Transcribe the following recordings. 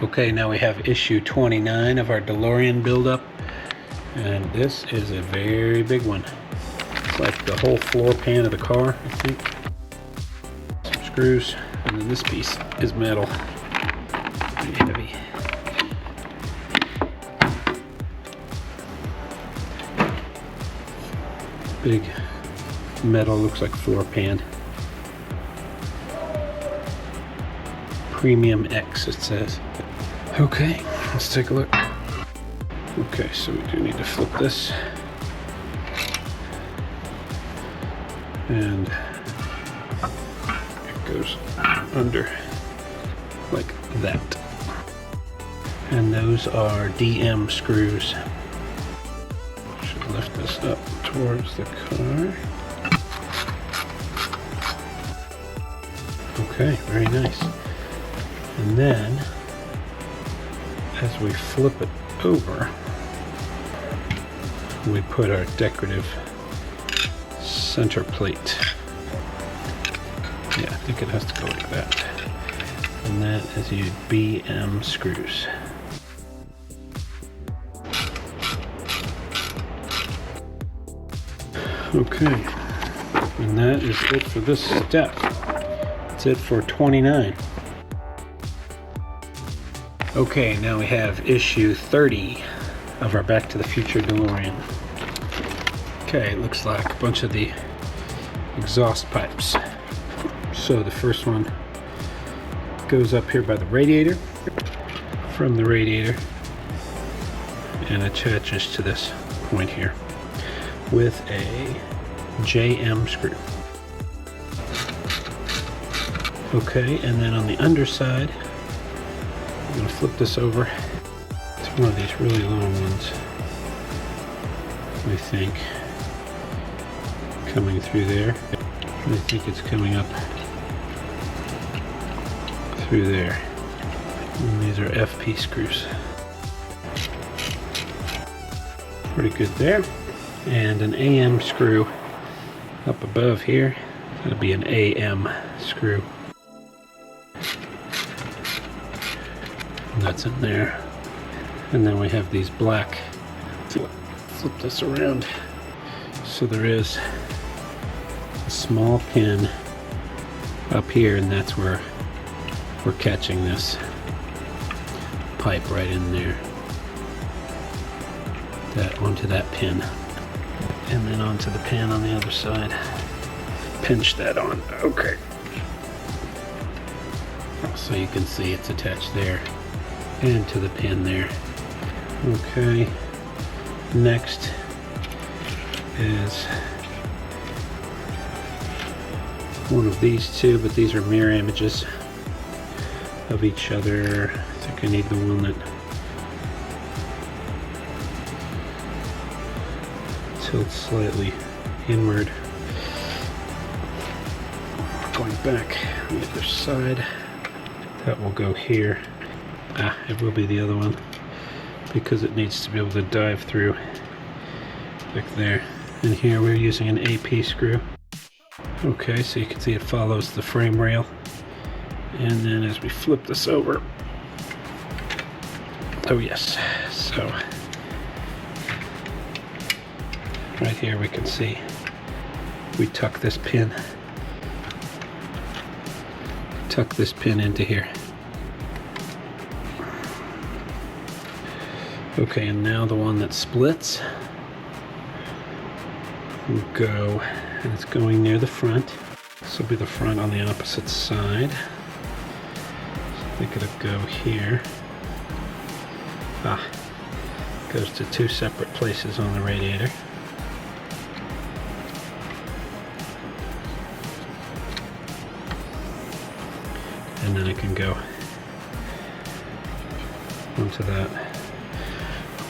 Okay, now we have issue 29 of our Delorean buildup, and this is a very big one. It's like the whole floor pan of the car, I think. Some screws, and then this piece is metal. Pretty heavy. Big metal, looks like floor pan. Premium X, it says. Okay, let's take a look. Okay, so we do need to flip this. And it goes under like that. And those are DM screws. Should lift this up towards the car. Okay, very nice. And then, as we flip it over, we put our decorative center plate. Yeah, I think it has to go like that. And that is your BM screws. Okay, and that is it for this step. That's it for 29. Okay, now we have issue 30 of our Back to the Future DeLorean. Okay, it looks like a bunch of the exhaust pipes. So the first one goes up here by the radiator, from the radiator, and attaches to this point here with a JM screw. Okay, and then on the underside, I'm going to flip this over. It's one of these really long ones, I think, coming through there. And I think it's coming up through there. And these are FP screws. Pretty good there. And an AM screw up above here. That'll be an AM screw. That's in there. And then we have these black, flip this around. So there is a small pin up here, and that's where we're catching this pipe right in there. That onto that pin. And then onto the pin on the other side. Pinch that on. Okay. So you can see it's attached there. And to the pin there. Okay, next is one of these two, but these are mirror images of each other. I think I need the one that tilts slightly inward. Going back on the other side, that will go here. It will be the other one because it needs to be able to dive through like there. And here we're using an AP screw. Okay, so you can see it follows the frame rail. And then as we flip this over, oh yes, so right here we can see we tuck this pin into here. Okay, and now the one that splits will go, and it's going near the front. This will be the front on the opposite side. So I think it'll go here. Goes to two separate places on the radiator. And then it can go onto that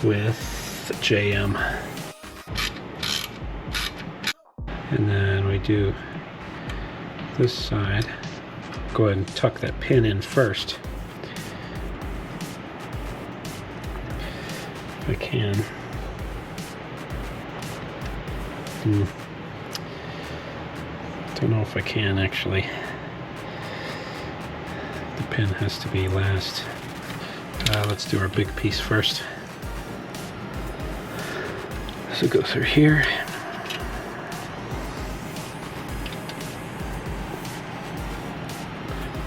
with JM. And then we do this side Go ahead and tuck that pin in first. If I can. Don't know if I can actually. The pin has to be last. Let's do our big piece first. So go through here.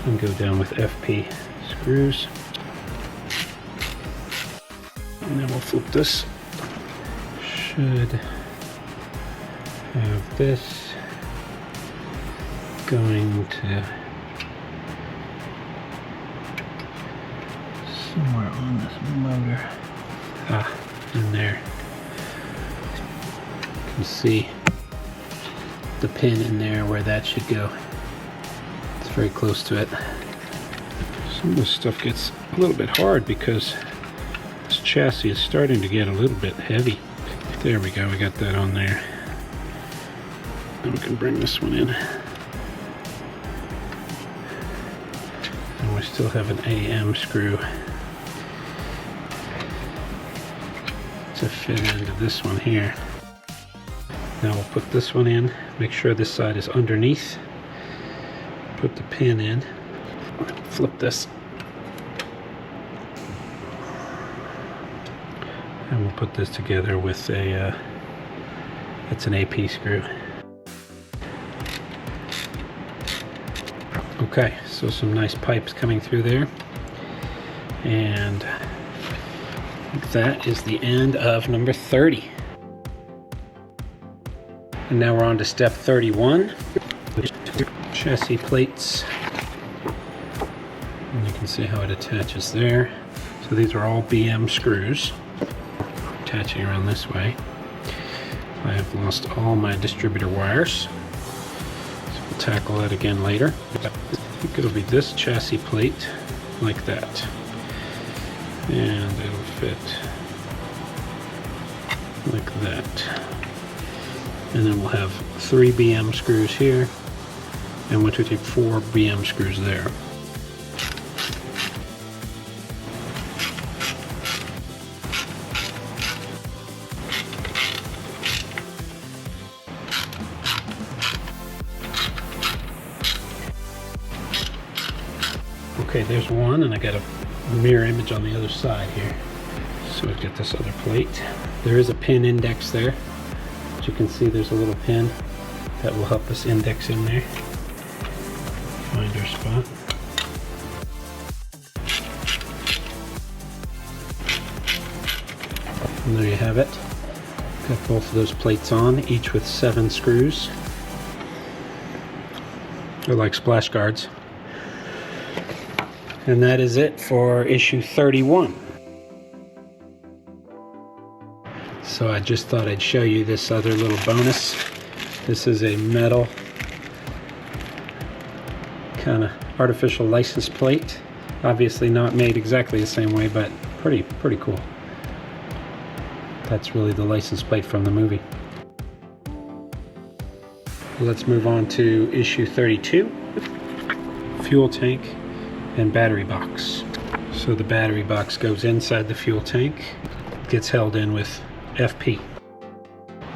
And go down with FP screws. And then we'll flip this. Should have this going to somewhere on this motor. In there. You can see the pin in there where that should go. It's very close to it. Some of this stuff gets a little bit hard because this chassis is starting to get a little bit heavy. There we go, we got that on there. And we can bring this one in. And we still have an AM screw to fit into this one here. Now we'll put this one in, make sure this side is underneath. Put the pin in, flip this. And we'll put this together with a, it's an AP screw. Okay, so some nice pipes coming through there. And that is the end of number 30. And now we're on to step 31. Chassis plates. And you can see how it attaches there. So these are all BM screws attaching around this way. I have lost all my distributor wires. So we'll tackle that again later. I think it'll be this chassis plate like that. And it'll fit like that. And then we'll have 3 BM screws here, and 1, 2, 3, 4 BM screws there. Okay, there's one, and I got a mirror image on the other side here. So we get this other plate. There is a pin index there. As you can see, there's a little pin that will help us index in there. Find our spot. And there you have it. Got both of those plates on, each with 7 screws. They're like splash guards. And that is it for issue 31. So I just thought I'd show you this other little bonus. This is a metal kind of artificial license plate. Obviously not made exactly the same way, but pretty cool. That's really the license plate from the movie. Let's move on to issue 32. Fuel tank and battery box. So the battery box goes inside the fuel tank, gets held in with FP.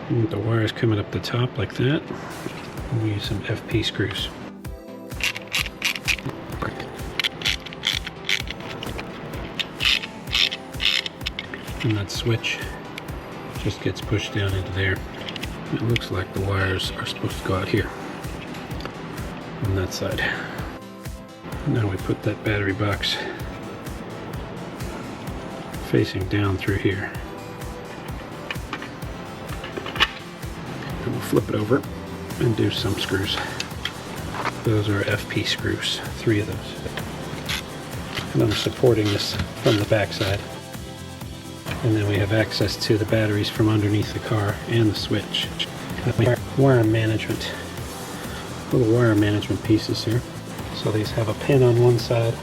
And the wires coming up the top like that. We use some FP screws. And that switch just gets pushed down into there. It looks like the wires are supposed to go out here on that side. Now we put that battery box facing down through here. And we'll flip it over and do some screws. Those are FP screws, 3 of those. And I'm supporting this from the back side. And then we have access to the batteries from underneath the car and the switch. Wire management. Little wire management pieces here. So these have a pin on one side,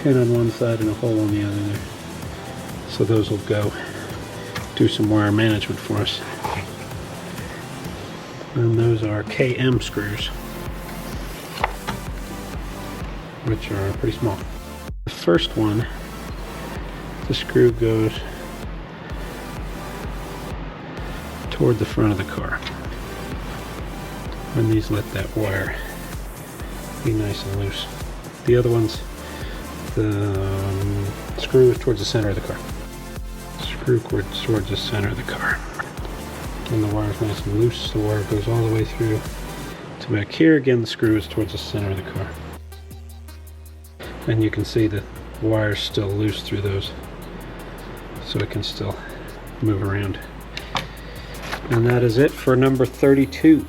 and a hole on the other there. So those will go do some wire management for us. And those are KM screws. which are pretty small. The first one, the screw goes toward the front of the car. And these let that wire be nice and loose. The other ones, the screw is towards the center of the car. Screw cord towards the center of the car. And the wire is nice and loose. The wire goes all the way through to back here. Again, the screw is towards the center of the car. And you can see the wire's still loose through those, so it can still move around. And that is it for number 32.